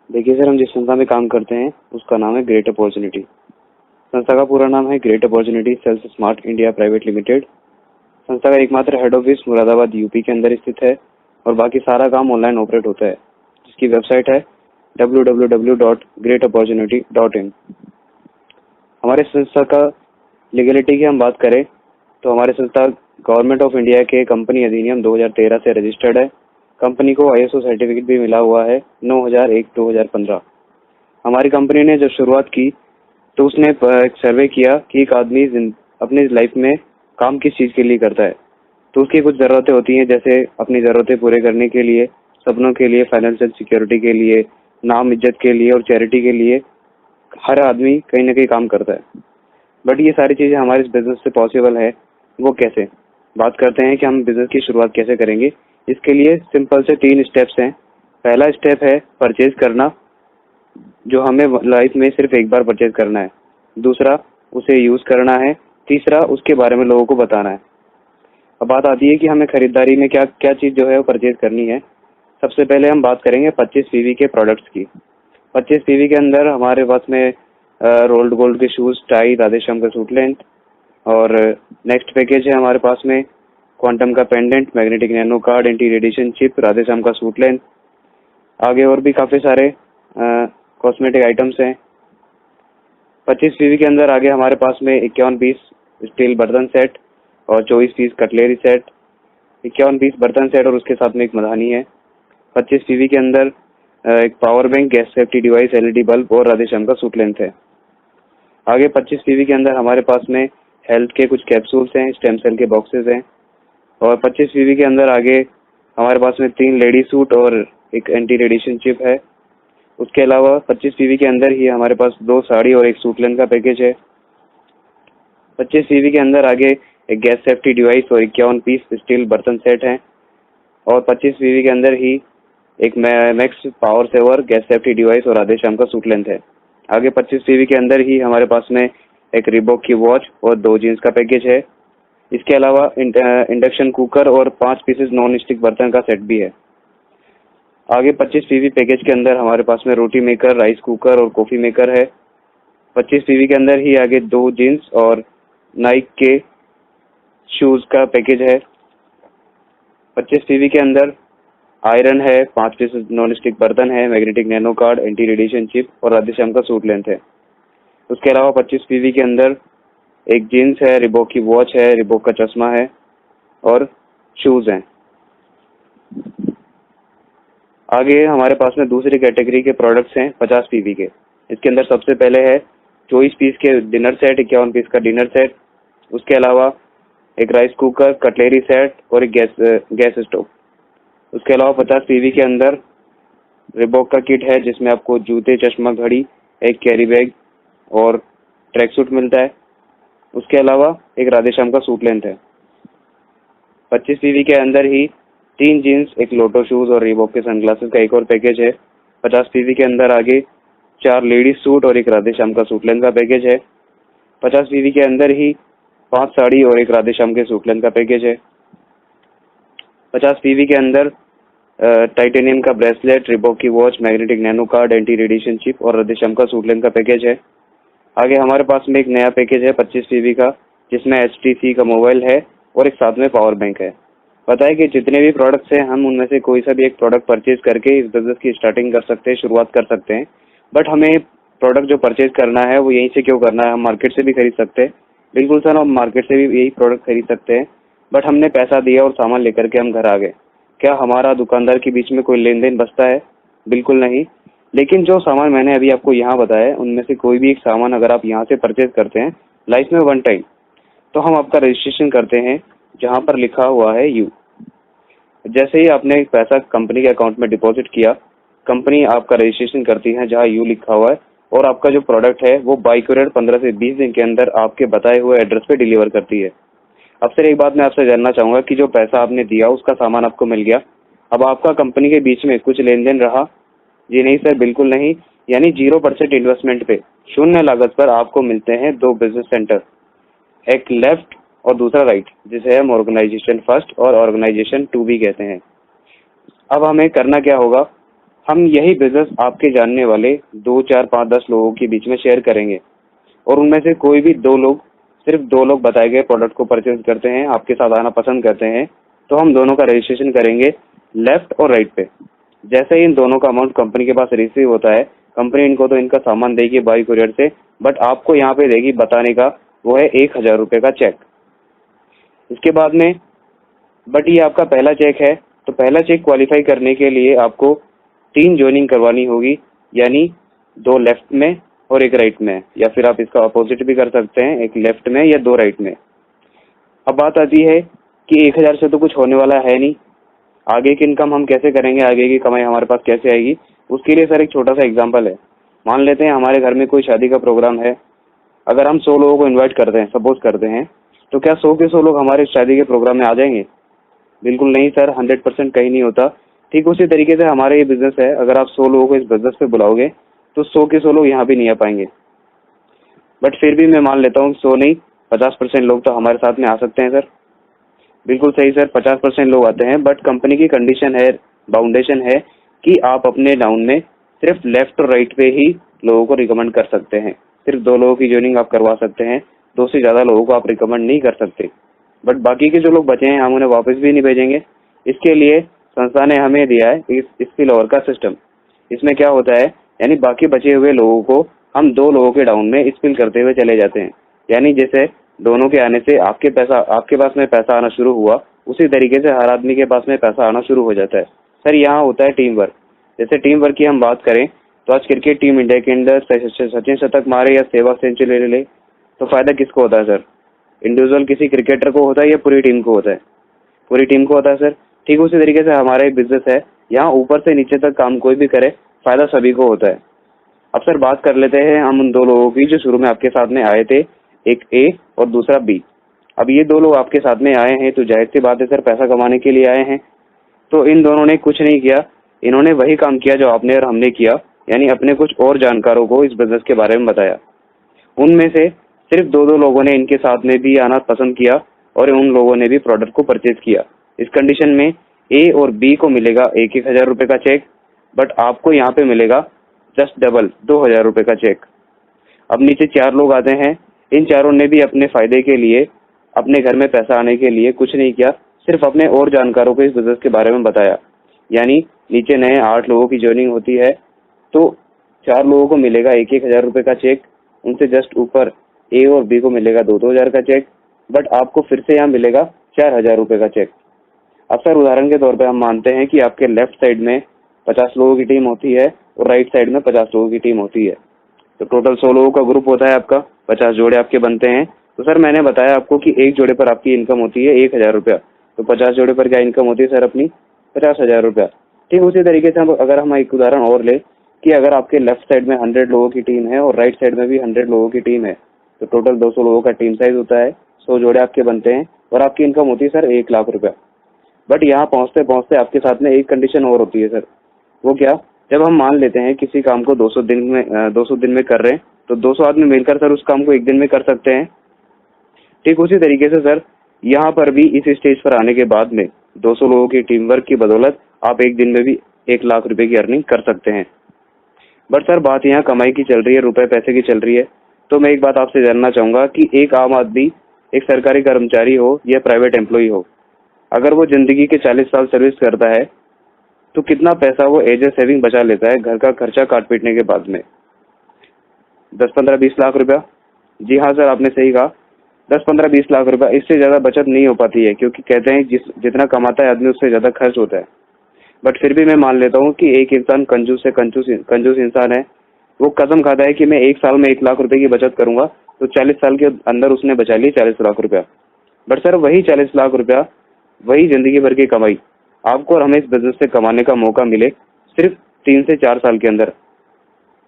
देखिए सर, हम जिस संस्था में काम करते हैं उसका नाम है ग्रेट अपॉर्चुनिटी। संस्था का पूरा नाम है great opportunity sales smart India private limited. संस्था का एकमात्र हेड ऑफिस मुरादाबाद यूपी के अंदर स्थित है और बाकी सारा काम ऑनलाइन ऑपरेट होता है, जिसकी वेबसाइट है www.greatopportunity.in। हमारे संस्था का लीगलिटी की हम बात करें तो हमारी संस्था गवर्नमेंट ऑफ इंडिया के कंपनी अधिनियम 2013 से रजिस्टर्ड है। कंपनी को ISO सर्टिफिकेट भी मिला हुआ है 9001-2015। हमारी कंपनी ने जब शुरुआत की तो उसने एक सर्वे किया कि एक आदमी अपनी लाइफ में काम किस चीज़ के लिए करता है। तो उसकी कुछ ज़रूरतें होती हैं, जैसे अपनी ज़रूरतें पूरे करने के लिए, सपनों के लिए, फाइनेंशियल सिक्योरिटी के लिए, नाम इज्जत के लिए और चैरिटी के लिए हर आदमी कहीं ना कहीं काम करता है। बट ये सारी चीज़ें हमारे इस बिज़नेस से पॉसिबल है। वो कैसे? बात करते हैं कि हम बिज़नेस की शुरुआत कैसे करेंगे। इसके लिए सिंपल से 3 स्टेप्स हैं। पहला स्टेप है परचेज करना, जो हमें लाइफ में सिर्फ एक बार परचेज करना है। दूसरा, उसे यूज़ करना है। तीसरा, उसके बारे में लोगों को बताना है। अब बात आती है कि हमें खरीदारी में क्या क्या चीज़ जो है वो परचेज करनी है। सबसे पहले हम बात करेंगे 25 PV के प्रोडक्ट्स की। 25 PV के अंदर हमारे पास में रोल्ड गोल्ड के शूज़, टाई, राधेश्याम का सूट लेंथ, और नेक्स्ट पैकेज है हमारे पास में क्वांटम का pendant, magnetic nano card, anti radiation chip, Radheshyam का सूट लेंथ। आगे और भी काफ़ी सारे कॉस्मेटिक आइटम्स हैं। 25 PV के अंदर आगे हमारे पास में 51 पीस स्टील बर्तन सेट और 24 पीस कटलेरी सेट, 51 पीस बर्तन सेट और उसके साथ में एक मधानी है। 25 PV के अंदर एक power bank, gas safety device, LED bulb और राधेश्याम का सूट लेंथ है। आगे 25 PV के अंदर हमारे पास में हेल्थ के कुछ कैप्सूल्स हैं, स्टेम सेल के बॉक्सेस हैं। और 25 PV के अंदर आगे हमारे पास में 3 लेडी सूट और एक एंटी रेडिएशन चिप है। उसके अलावा 25 PV के अंदर ही हमारे पास 2 साड़ी और एक सूट लेंथ का पैकेज है। 25 PV के अंदर आगे एक गैस सेफ्टी डिवाइस और 51 पीस स्टील बर्तन सेट है। और 25 PV के अंदर ही एक max power saver, gas safety device और राधेश्याम का सूट लेंथ है। आगे 25 PV के अंदर ही हमारे पास में एक रिबॉक की वॉच और 2 जीन्स का पैकेज है। इसके अलावा इंडक्शन कुकर और 5 पीसेस नॉन स्टिक बर्तन का सेट भी है। आगे 25 PV पैकेज के अंदर हमारे पास में रोटी मेकर, राइस कुकर और कॉफ़ी मेकर है। 25 PV के अंदर ही आगे 2 जीन्स और नाइक के शूज़ का पैकेज है। 25 PV के अंदर आयरन है, 5 पीसेस नॉन स्टिक बर्तन है, magnetic nano card, anti radiation chip और राधेश्याम का सूट लेंथ है। उसके अलावा 25 PV के अंदर एक जीन्स है, रिबॉक की वॉच है, रिबॉक का चश्मा है और शूज़ हैं। आगे हमारे पास में दूसरी कैटेगरी के प्रोडक्ट्स हैं 50 PV के। इसके अंदर सबसे पहले है 24 पीस के डिनर सेट, 51 पीस का डिनर सेट। उसके अलावा एक राइस कुकर, कटलेरी सेट और एक गैस स्टोव। उसके अलावा 50 PV के अंदर रिबॉक का किट है, जिसमें आपको जूते, चश्मा, घड़ी, एक कैरी बैग और ट्रैक सूट मिलता है। उसके अलावा एक राधेश्याम का सूट लेंथ है। 25 PV के अंदर ही 3 जीन्स, एक लोटो शूज़ और रिबॉक के सनग्लासेस का एक और पैकेज है। 50 PV के अंदर आगे 4 लेडीज सूट और एक राधेश्याम का सूट लेंथ का पैकेज है। 50 PV के अंदर ही 5 साड़ी और एक राधेश्याम के सूट लेंथ का पैकेज है। 50 PV के अंदर टाइटेनियम का ब्रेसलेट, रिबॉक की watch, magnetic nano card, anti radiation chip और राधेश्याम का सूट लेंथ का पैकेज है। आगे हमारे पास में एक नया पैकेज है 25 PV का, जिसमें HTC का मोबाइल है और एक साथ में पावर बैंक है। पता है कि जितने भी प्रोडक्ट्स हैं, हम उनमें से कोई सा भी एक प्रोडक्ट परचेज करके इस बिजनेस की स्टार्टिंग कर सकते हैं, शुरुआत कर सकते हैं। बट हमें प्रोडक्ट जो परचेज करना है वो यहीं से क्यों करना है? हम मार्केट से भी खरीद सकते हैं। बिल्कुल सर, हम मार्केट से भी यही प्रोडक्ट खरीद सकते हैं। बट हमने पैसा दिया और सामान लेकर के हम घर आ गए, क्या हमारा दुकानदार के बीच में कोई लेन देन बचता है? बिल्कुल नहीं। लेकिन जो सामान मैंने अभी आपको यहाँ बताया, उनमें से कोई भी एक सामान अगर आप यहाँ से परचेज करते हैं लाइफ में 1 टाइम, तो हम आपका रजिस्ट्रेशन करते हैं जहाँ पर लिखा हुआ है यू। जैसे ही आपने पैसा कंपनी के अकाउंट में डिपॉजिट किया, कंपनी आपका रजिस्ट्रेशन करती है जहाँ यू लिखा हुआ है, और आपका जो प्रोडक्ट है वो बाई कोरियर 15 से 20 दिन के अंदर आपके बताए हुए एड्रेस पे डिलीवर करती है। अब सर एक बात मैं आपसे जानना चाहूँगा कि जो पैसा आपने दिया उसका सामान आपको मिल गया, अब आपका कंपनी के बीच में कुछ लेन देन रहा? जी नहीं सर, बिल्कुल नहीं। यानी 0% इन्वेस्टमेंट पे, शून्य लागत पर आपको मिलते हैं 2 बिजनेस सेंटर, एक लेफ्ट और दूसरा राइट, जिसे हम ऑर्गेनाइजेशन फर्स्ट और ऑर्गेनाइजेशन 2 भी कहते हैं। अब हमें करना क्या होगा? हम यही बिजनेस आपके जानने वाले 2, 4, 5, 10 लोगों के बीच में शेयर करेंगे और उनमें से कोई भी 2 लोग, सिर्फ 2 लोग बताए गए प्रोडक्ट को परचेज करते हैं, आपके साथ आना पसंद करते हैं, तो हम दोनों का रजिस्ट्रेशन करेंगे लेफ्ट और राइट पे। जैसे ही इन दोनों का अमाउंट कंपनी के पास रिसीव होता है, कंपनी इनको तो इनका सामान देगी बाई कुरियर से, बट आपको यहाँ पे देगी बताने का, वो है 1,000 रुपये का चेक। इसके बाद में, बट ये आपका पहला चेक है, तो पहला चेक क्वालिफाई करने के लिए आपको 3 ज्वाइनिंग करवानी होगी, यानी 2 लेफ्ट में और 1 राइट में, या फिर आप इसका अपोजिट भी कर सकते हैं, 1 लेफ्ट में या 2 राइट में। अब बात आती है कि 1,000 से तो कुछ होने वाला है नहीं, आगे की इनकम हम कैसे करेंगे, आगे की कमाई हमारे पास कैसे आएगी। उसके लिए सर एक छोटा सा एग्जांपल है। मान लेते हैं हमारे घर में कोई शादी का प्रोग्राम है, अगर हम 100 लोगों को इनवाइट करते हैं, सपोज करते हैं, तो क्या 100 के 100 लोग हमारे शादी के प्रोग्राम में आ जाएंगे? बिल्कुल नहीं सर, 100% कहीं नहीं होता। ठीक उसी तरीके से हमारा ये बिजनेस है, अगर आप 100 लोगों को इस बिजनेस पे बुलाओगे तो 100 के 100 लोग यहाँ भी नहीं आ पाएंगे। बट फिर भी मैं मान लेता हूँ 100 नहीं, 50% लोग तो हमारे साथ में आ सकते हैं सर। बिल्कुल सही सर, 50% लोग आते हैं, बट कंपनी की कंडीशन है, बाउंडेशन है कि आप अपने डाउन में सिर्फ लेफ्ट और राइट पे ही लोगों को रिकमेंड कर सकते हैं। सिर्फ 2 लोगों की ज्वाइनिंग आप करवा सकते हैं, 2 से ज़्यादा लोगों को आप रिकमेंड नहीं कर सकते। बट बाकी के जो लोग बचे हैं हम उन्हें वापस भी नहीं भेजेंगे। इसके लिए संस्था ने हमें दिया है इस स्पिल ओवर का सिस्टम। इसमें क्या होता है, यानी बाकी बचे हुए लोगों को हम 2 लोगों के डाउन में स्पिल करते हुए चले जाते हैं। यानी जैसे दोनों के आने से आपके पास में पैसा आना शुरू हुआ, उसी तरीके से हर आदमी के पास में पैसा आना शुरू हो जाता है। सर यहाँ होता है टीम वर्क। जैसे टीम वर्क की हम बात करें तो आज क्रिकेट टीम इंडिया के अंदर सचिन शतक मारे या सहवाग सेंचुरी ले ले, तो फायदा किसको होता है सर? इंडिविजुअल किसी क्रिकेटर को होता है या पूरी टीम को होता है? पूरी टीम को होता है सर। ठीक उसी तरीके से हमारा एक बिजनेस है, यहाँ ऊपर से नीचे तक काम कोई भी करे, फायदा सभी को होता है। अब सर बात कर लेते हैं हम उन 2 लोगों की जो शुरू में आपके साथ में आए थे, एक ए और दूसरा बी। अब ये 2 लोग आपके साथ में आए हैं तो जाहिर सी बात है सर, पैसा कमाने के लिए आए हैं। तो इन दोनों ने कुछ नहीं किया, इन्होंने वही काम किया जो आपने और हमने किया, यानी अपने कुछ और जानकारों को इस बिजनेस के बारे में बताया। उनमें से सिर्फ 2 लोगों ने इनके साथ में भी आना पसंद किया और उन लोगों ने भी प्रोडक्ट को परचेज किया। इस कंडीशन में ए और बी को मिलेगा 1,000 रुपये का चेक, बट आपको यहाँ पे मिलेगा जस्ट डबल 2,000 रुपये का चेक। अब नीचे 4 लोग आते हैं, इन चारों ने भी अपने फायदे के लिए, अपने घर में पैसा आने के लिए कुछ नहीं किया, सिर्फ अपने और जानकारों को इस बिजनेस के बारे में बताया। यानी नीचे नए 8 लोगों की ज्वाइनिंग होती है, तो 4 लोगों को मिलेगा 1,000 रुपये का चेक, उनसे जस्ट ऊपर ए और बी को मिलेगा 2,000 का चेक, बट आपको फिर से यहाँ मिलेगा 4,000 रुपये का चेक। अब सर उदाहरण के तौर पे हम मानते हैं कि आपके लेफ्ट साइड में 50 लोगों की टीम होती है और राइट साइड में 50 लोगों की टीम होती है, तो टोटल 100 लोगों का ग्रुप होता है आपका, 50 जोड़े आपके बनते हैं। तो सर मैंने बताया आपको कि एक जोड़े पर आपकी इनकम होती है 1,000 रुपया, तो 50 जोड़े पर क्या इनकम होती है सर अपनी? 50,000 रुपया। ठीक उसी तरीके से अगर हम एक उदाहरण और ले कि अगर आपके लेफ्ट साइड में 100 लोगों की टीम है और राइट साइड में भी 100 लोगों की टीम है, तो टोटल 200 लोगों का टीम साइज होता है, 100 जोड़े आपके बनते हैं और आपकी इनकम होती है सर 1,00,000 रुपया। बट यहाँ पहुँचते पहुँचते आपके साथ में एक कंडीशन और होती है सर। वो क्या? जब हम मान लेते हैं किसी काम को 200 दिन में कर रहे हैं, तो 200 आदमी मिलकर सर उस काम को एक दिन में कर सकते हैं। ठीक उसी तरीके से सर यहाँ पर भी इस स्टेज पर आने के बाद में 200 लोगों की टीम वर्क की बदौलत आप एक दिन में भी 1,00,000 रुपए की अर्निंग कर सकते हैं। बट सर बात यहाँ कमाई की चल रही है, रुपए पैसे की चल रही है, तो मैं एक बात आपसे जानना चाहूंगा कि एक आम आदमी, एक सरकारी कर्मचारी हो या प्राइवेट एम्प्लॉय हो, अगर वो जिंदगी के 40 साल सर्विस करता है तो कितना पैसा वो एज ए सेविंग बचा लेता है घर का खर्चा काट पीटने के बाद में? 10, 15, 20 लाख रुपया। जी हाँ सर, आपने सही कहा, 10, 15, 20 लाख रुपया, इससे ज़्यादा बचत नहीं हो पाती है, क्योंकि कहते हैं जितना कमाता है आदमी उससे ज़्यादा खर्च होता है। बट फिर भी मैं मान लेता हूँ कि एक इंसान कंजूस से कंजूस इंसान है, वो कसम खाता है कि मैं 1 साल में 1,00,000 रुपए की बचत करूंगा, तो 40 साल के अंदर उसने बचा लिए 40 लाख रुपया। बट सर वही 40 लाख रुपया, वही जिंदगी भर की कमाई आपको और हमें इस बिजनेस से कमाने का मौका मिले सिर्फ 3 से 4 साल के अंदर।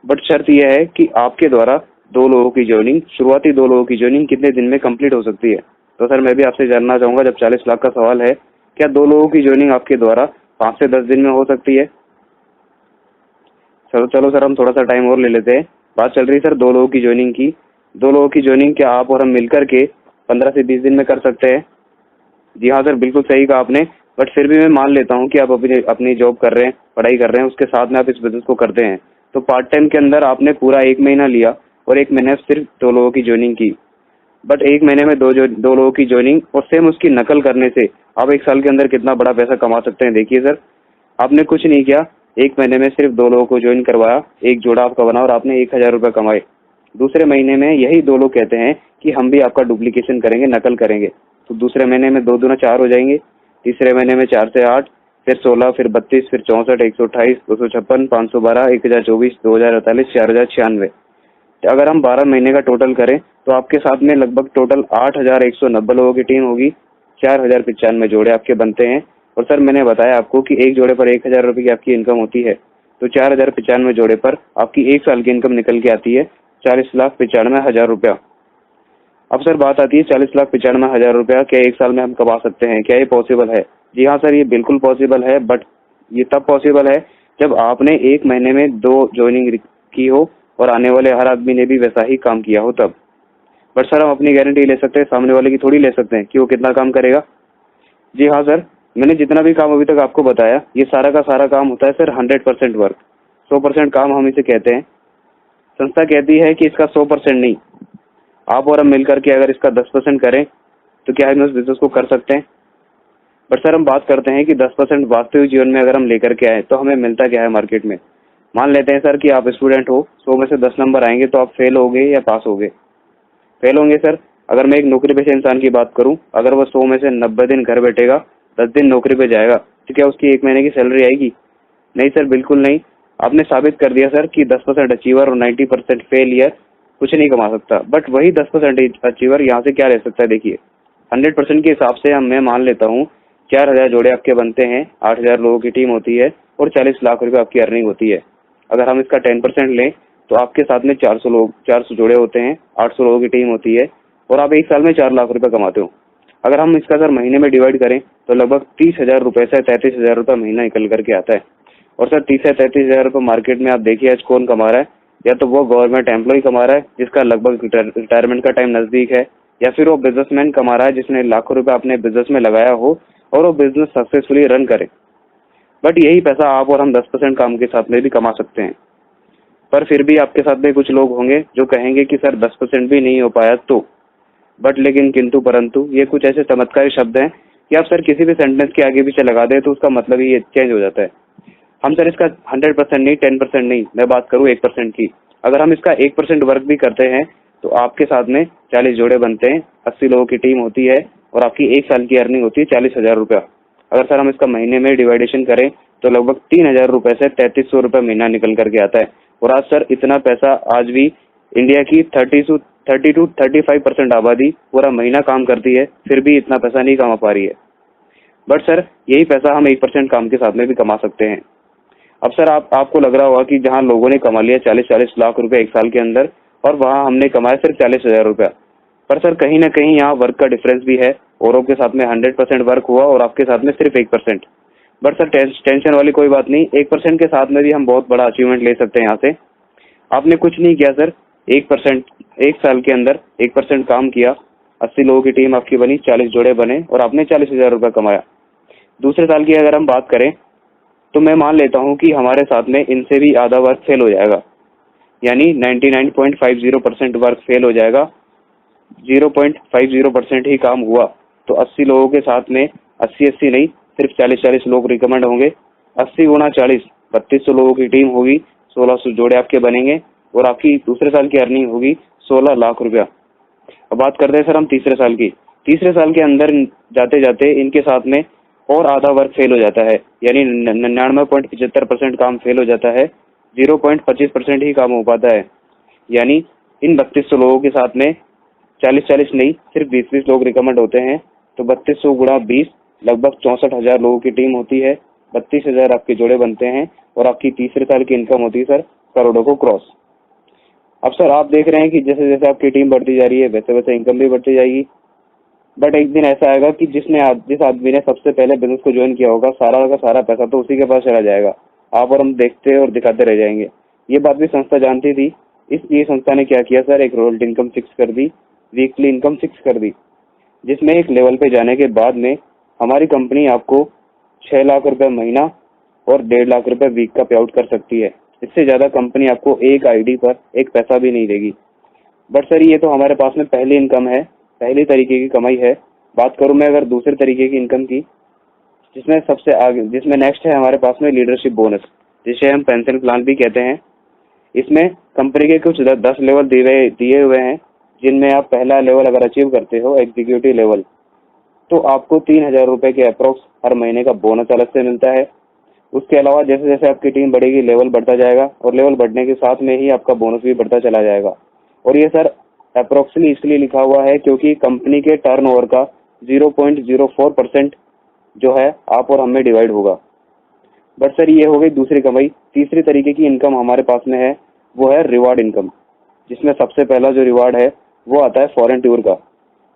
बट शर्त यह है कि आपके द्वारा 2 लोगों की ज्वाइनिंग, शुरुआती 2 लोगों की ज्वाइनिंग कितने दिन में कंप्लीट हो सकती है? तो सर मैं भी आपसे जानना चाहूंगा, जब 40 लाख का सवाल है, क्या 2 लोगों की ज्वाइनिंग आपके द्वारा 5 से 10 दिन में हो सकती है? चलो सर हम थोड़ा सा टाइम और ले लेते हैं। बात चल रही है सर 2 लोगों की ज्वाइनिंग की। 2 लोगों की ज्वाइनिंग क्या आप और हम मिलकर के 15 से 20 दिन में कर सकते हैं? जी हाँ सर, बिल्कुल सही कहा आपने, बट फिर भी मैं मान लेता हूँ कि आप अपनी अपनी जॉब कर रहे हैं, पढ़ाई कर रहे हैं, उसके साथ में आप इस बिजनेस को करते हैं। तो पार्ट टाइम के अंदर आपने पूरा 1 महीना लिया और 1 महीने में सिर्फ 2 लोगों की ज्वाइनिंग की। बट 1 महीने में दो लोगों की ज्वाइनिंग और सेम उसकी नकल करने से आप 1 साल के अंदर कितना बड़ा पैसा कमा सकते हैं। देखिए सर, आपने कुछ नहीं किया, 1 महीने में सिर्फ 2 लोगों को ज्वाइन करवाया, एक जोड़ा आपका बना और आपने 1,000 रुपये कमाए। दूसरे महीने में यही 2 लोग कहते हैं कि हम भी आपका डुप्लीकेशन करेंगे, नकल करेंगे। तो दूसरे महीने में 2 दूना 4 हो जाएंगे, तीसरे महीने में 4 से 8, फिर 16, फिर 32, फिर 64, 128, 256, 512, 1,024, 2,048, 4,096। अगर हम 12 महीने का टोटल करें तो आपके साथ में लगभग टोटल 8,190 लोगों की टीम होगी, 4,095 जोड़े आपके बनते हैं। और सर मैंने बताया आपको कि एक जोड़े पर 1,000 रुपये की आपकी इनकम होती है, तो 4,095 जोड़े पर आपकी 1 साल की इनकम निकल के आती है 40,95,000 रुपया। अब सर बात आती है 40,95,000 रुपया क्या 1 साल में हम कमा सकते हैं, क्या ये पॉसिबल है? जी हाँ सर, ये बिल्कुल पॉसिबल है, बट ये तब पॉसिबल है जब आपने 1 महीने में 2 ज्वाइनिंग की हो और आने वाले हर आदमी ने भी वैसा ही काम किया हो तब। बट सर हम अपनी गारंटी ले सकते हैं, सामने वाले की थोड़ी ले सकते हैं कि वो कितना काम करेगा। जी हाँ सर, मैंने जितना भी काम अभी तक आपको बताया ये सारा का सारा काम होता है सर 100% वर्क, 100% काम हम इसे कहते हैं। संस्था कहती है कि इसका 100% नहीं, आप और हम मिलकर के अगर इसका 10% करें तो क्या हम उस बिजनेस को कर सकते हैं। बट सर हम बात करते हैं कि 10% वास्तविक जीवन में अगर हम लेकर के आए तो हमें मिलता क्या है मार्केट में। मान लेते हैं सर कि आप स्टूडेंट हो, 100 में से 10 नंबर आएंगे तो आप फेल होगे या पास होगे? फेल होंगे सर। अगर मैं एक नौकरी पेशे इंसान की बात करूं, अगर वो 100 में से 90 दिन घर बैठेगा, 10 दिन नौकरी पे जाएगा, तो क्या उसकी 1 महीने की सैलरी आएगी? नहीं सर, बिल्कुल नहीं। आपने साबित कर दिया सर कि 10% अचीवर और 90% फेलियर कुछ नहीं कमा सकता। बट वही 10% अचीवर यहाँ से क्या ले सकता है? देखिए 100% के हिसाब से मैं मान लेता हूँ 4,000 जोड़े आपके बनते हैं, 8,000 लोगों की टीम होती है और 40 लाख रुपए आपकी अर्निंग होती है। अगर हम इसका 10% लें तो आपके साथ में 400 जोड़े होते हैं, 800 लोगों की टीम होती है और आप 1 साल में 4 लाख रुपए कमाते हो। अगर हम इसका सर महीने में डिवाइड करें तो लगभग 30,000 रुपए से 33,000 रुपये महीना निकल करके आता है। और सर 30 से 33,000 रुपये मार्केट में आप देखिए आज कौन कमा रहा है? या तो वो गवर्नमेंट एम्प्लॉय कमा रहा है जिसका लगभग रिटायरमेंट का टाइम नजदीक है, या फिर वो बिजनेसमैन कमा रहा है जिसने लाखों रुपए अपने बिजनेस में लगाया हो और वो बिजनेस सक्सेसफुली रन करे। बट यही पैसा आप और हम 10% काम के साथ में भी कमा सकते हैं। पर फिर भी आपके साथ में कुछ लोग होंगे जो कहेंगे कि सर 10% भी नहीं हो पाया तो। बट लेकिन किंतु परंतु ये कुछ ऐसे चमत्कारी शब्द हैं कि आप सर किसी भी सेंटेंस के आगे पीछे लगा दें तो उसका मतलब ही चेंज हो जाता है। हम सर इसका 100% नहीं, 10% नहीं, मैं बात करूँ 1% की। अगर हम इसका 1% वर्क भी करते हैं तो आपके साथ में 40 जोड़े बनते हैं, 80 लोगों की टीम होती है और आपकी 1 साल की अर्निंग होती है 40,000 रुपया। अगर सर हम इसका महीने में डिवाइडेशन करें तो लगभग 3,000 रुपये से 3,300 रुपये महीना निकल करके आता है। और आज सर इतना पैसा आज भी इंडिया की 30 to 35% आबादी पूरा महीना काम करती है, फिर भी इतना पैसा नहीं कमा पा रही है। बट सर यही पैसा हम 1% काम के साथ में भी कमा सकते हैं। अब सर आपको लग रहा होगा कि जहां लोगों ने कमा लिया 40-40 लाख रुपए 1 साल के अंदर और वहां हमने कमाया सिर्फ 40,000 रुपया। पर सर कहीं ना कहीं यहाँ वर्क का डिफरेंस भी है, औरों के साथ में 100% वर्क हुआ और आपके साथ में सिर्फ 1%। बट सर टेंशन वाली कोई बात नहीं, 1% के साथ में भी हम बहुत बड़ा अचीवमेंट ले सकते हैं यहाँ से। आपने कुछ नहीं किया सर, 1%, 1 साल के अंदर 1% काम किया, 80 लोगों की टीम आपकी बनी, 40 जोड़े बने और आपने 40,000 रुपया कमाया। दूसरे साल की अगर हम बात करें तो मैं मान लेता हूं कि हमारे साथ में इनसे भी आधा वर्क फेल हो जाएगा, यानी 99.50% वर्क फेल हो जाएगा, 0.50% ही काम हुआ। तो 80 लोगों के साथ में 80-80 नहीं, सिर्फ 40-40 लोग रिकमेंड होंगे। 80 गुना 40, 3200 लोगों की टीम होगी, 1,600 जोड़े आपके बनेंगे और आपकी दूसरे साल की अर्निंग होगी 16 लाख रुपया। अब बात करते हैं सर हम तीसरे साल की। तीसरे साल के अंदर जाते जाते इनके साथ में और आधा वर्क फेल हो जाता है, यानी 99.75% काम फेल हो जाता है, 0.25% ही काम हो पाता है। यानी इन 3200 लोगों के साथ में 40-40 नहीं, सिर्फ 20-20 लोग रिकमेंड होते हैं। तो 3200 गुणा 20 लगभग 64,000 लोगों की टीम होती है, 32,000 आपके जोड़े बनते हैं और आपकी तीसरे साल की इनकम होती है सर करोड़ों को क्रॉस। अब सर आप देख रहे हैं कि जैसे जैसे आपकी टीम बढ़ती जा रही है वैसे वैसे इनकम भी बढ़ती जाएगी। बट एक दिन ऐसा आएगा कि जिस आदमी ने सबसे पहले बिजनेस को ज्वाइन किया होगा, सारा का सारा पैसा तो उसी के पास चला जाएगा। आप और हम देखते और दिखाते रह जाएंगे। ये बात भी संस्था जानती थी, इसलिए संस्था ने क्या किया सर, एक रोल्ड इनकम फिक्स कर दी, वीकली इनकम फिक्स कर दी, जिसमें एक लेवल पे जाने के बाद में हमारी कंपनी आपको 6 लाख रुपए महीना और 1.5 लाख रुपए वीक का पे आउट कर सकती है। इससे ज़्यादा कंपनी आपको एक आईडी पर एक पैसा भी नहीं देगी। बट सर ये तो हमारे पास में पहली इनकम है, पहली तरीके की कमाई है। बात करूं मैं अगर दूसरे तरीके की इनकम की, जिसमें सबसे आगे, जिसमें नेक्स्ट है हमारे पास में लीडरशिप बोनस, जिसे हम पेंशन प्लान भी कहते हैं। इसमें कंपनी के कुछ 10 लेवल दिए हुए हैं, जिनमें आप पहला लेवल अगर अचीव करते हो एग्जीक्यूटिव लेवल, तो आपको 3,000 रुपए के अप्रोक्स हर महीने का बोनस अलग से मिलता है। उसके अलावा जैसे जैसे आपकी टीम बढ़ेगी लेवल बढ़ता जाएगा, और लेवल बढ़ने के साथ में ही आपका बोनस भी बढ़ता चला जाएगा। और ये सर अप्रोक्सली इसलिए लिखा हुआ है क्योंकि कंपनी के टर्नओवर का 0.04% जो है आप और हमें डिवाइड होगा। बट सर ये हो गई दूसरी कमाई। तीसरी तरीके की इनकम हमारे पास में है, वो है रिवार्ड इनकम, जिसमें सबसे पहला जो रिवार्ड है वो आता है फॉरेन टूर का।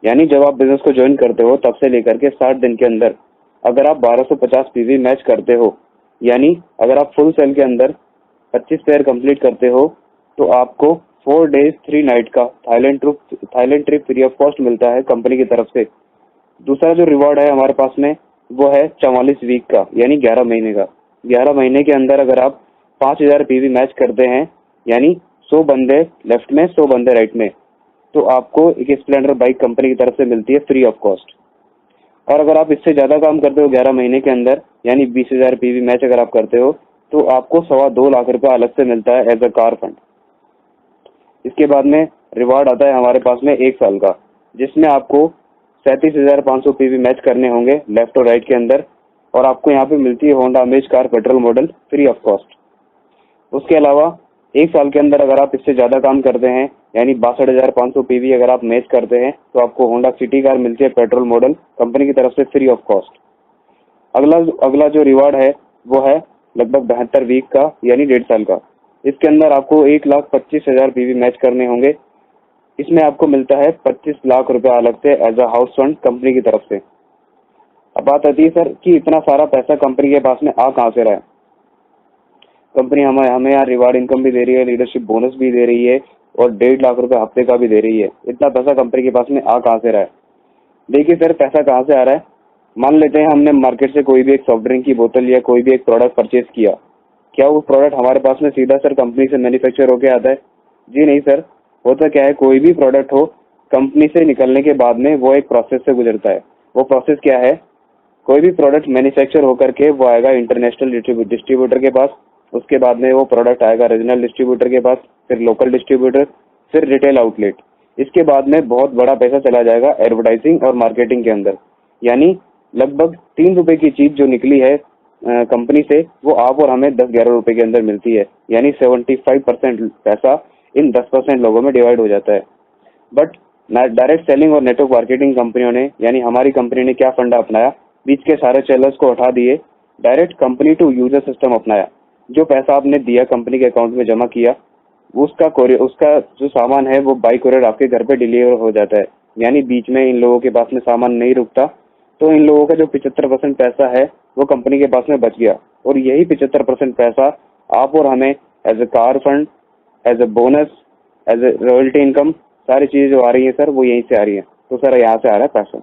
यानी जब आप बिजनेस को ज्वाइन करते हो तब से लेकर के 60 दिन के अंदर अगर आप 1250 पीवी मैच करते हो, यानी अगर आप फुल सेल के अंदर 25 पेयर कंप्लीट करते हो, तो आपको 4 डेज 3 नाइट का Thailand trip free of cost मिलता है कंपनी की तरफ से। दूसरा जो रिवॉर्ड है हमारे पास में वो है 44 वीक का, यानी 11 महीने का। 11 महीने के अंदर अगर आप 5,000 पीवी मैच करते हैं, यानी 100 बंदे लेफ्ट में 100 बंदे राइट में, तो आपको एक स्प्लेंडर बाइक कंपनी की तरफ से मिलती है फ्री ऑफ कॉस्ट। और अगर आप इससे ज्यादा काम करते हो 11 महीने के अंदर, यानी 20,000 पीवी मैच अगर आप करते हो, तो आपको 2.25 लाख रुपए अलग से मिलता है एज अ कार फंड। इसके बाद में रिवार्ड आता है हमारे पास में 1 साल का, जिसमें आपको 37,500 पीवी मैच करने होंगे लेफ्ट और राइट के अंदर, और आपको यहाँ पे मिलती है Honda amaze car petrol model free of cost. उसके अलावा 1 साल के अंदर अगर आप इससे ज्यादा काम करते हैं, यानी 62,500 पीवी अगर आप मैच करते हैं, तो आपको होंडा सिटी कार मिलती है पेट्रोल मॉडल कंपनी की तरफ से फ्री ऑफ कॉस्ट। अगला अगला जो रिवार्ड है वो है लगभग 72 वीक का, यानी 1.5 साल का। इसके अंदर आपको 1,25,000 पीवी मैच करने होंगे। इसमें आपको मिलता है 25 लाख रुपए अलग से as a house fund company की तरफ से। अब बात आती है सर कि इतना सारा पैसा कंपनी के पास में आ कहाँ से रहा है। कंपनी हमें हमें यहाँ रिवार्ड इनकम भी दे रही है, लीडरशिप बोनस भी दे रही है, और 1.5 लाख रुपए हफ्ते का भी दे रही है। इतना पैसा कंपनी के पास में आ कहाँ से रहा है? देखिए सर, पैसा कहाँ से आ रहा है। मान लेते हैं हमने मार्केट से कोई भी एक सॉफ्ट ड्रिंक की बोतल या कोई भी एक प्रोडक्ट परचेज किया, क्या वो प्रोडक्ट हमारे पास में सीधा सर कंपनी से मैन्युफैक्चर होके आता है? जी नहीं सर। होता क्या है, कोई भी प्रोडक्ट हो, कंपनी से निकलने के बाद में वो एक प्रोसेस से गुजरता है। वो प्रोसेस क्या है? कोई भी प्रोडक्ट मैन्युफैक्चर होकर के वो आएगा इंटरनेशनल डिस्ट्रीब्यूटर के पास, उसके बाद में वो प्रोडक्ट आएगा रीजनल डिस्ट्रीब्यूटर के पास, फिर लोकल डिस्ट्रीब्यूटर, फिर रिटेल आउटलेट। इसके बाद में बहुत बड़ा पैसा चला जाएगा एडवर्टाइजिंग और मार्केटिंग के अंदर। यानी लगभग 3 रुपए की चीज जो निकली है कंपनी से, वो आप और हमें 10-11 रुपए के अंदर मिलती है। यानी 75% पैसा इन 10% लोगों में डिवाइड हो जाता है। बट डायरेक्ट सेलिंग और नेटवर्क मार्केटिंग कंपनियों ने, यानी हमारी कंपनी ने क्या फंडा अपनाया, बीच के सारे सेलर्स को हटा दिए, direct company to user system अपनाया। जो पैसा आपने दिया कंपनी के अकाउंट में जमा किया, उसका जो सामान है वो बाई कुरियर आपके घर पे डिलीवर हो जाता है। यानी बीच में इन लोगों के पास में सामान नहीं रुकता। तो इन लोगों का जो 75% पैसा है वो कंपनी के पास में बच गया, और यही 75% पैसा आप और हमें as a car fund, as a bonus, as a royalty income, सारी चीजें जो आ रही है सर वो यहीं से आ रही है। तो सर यहाँ से आ रहा है पैसा।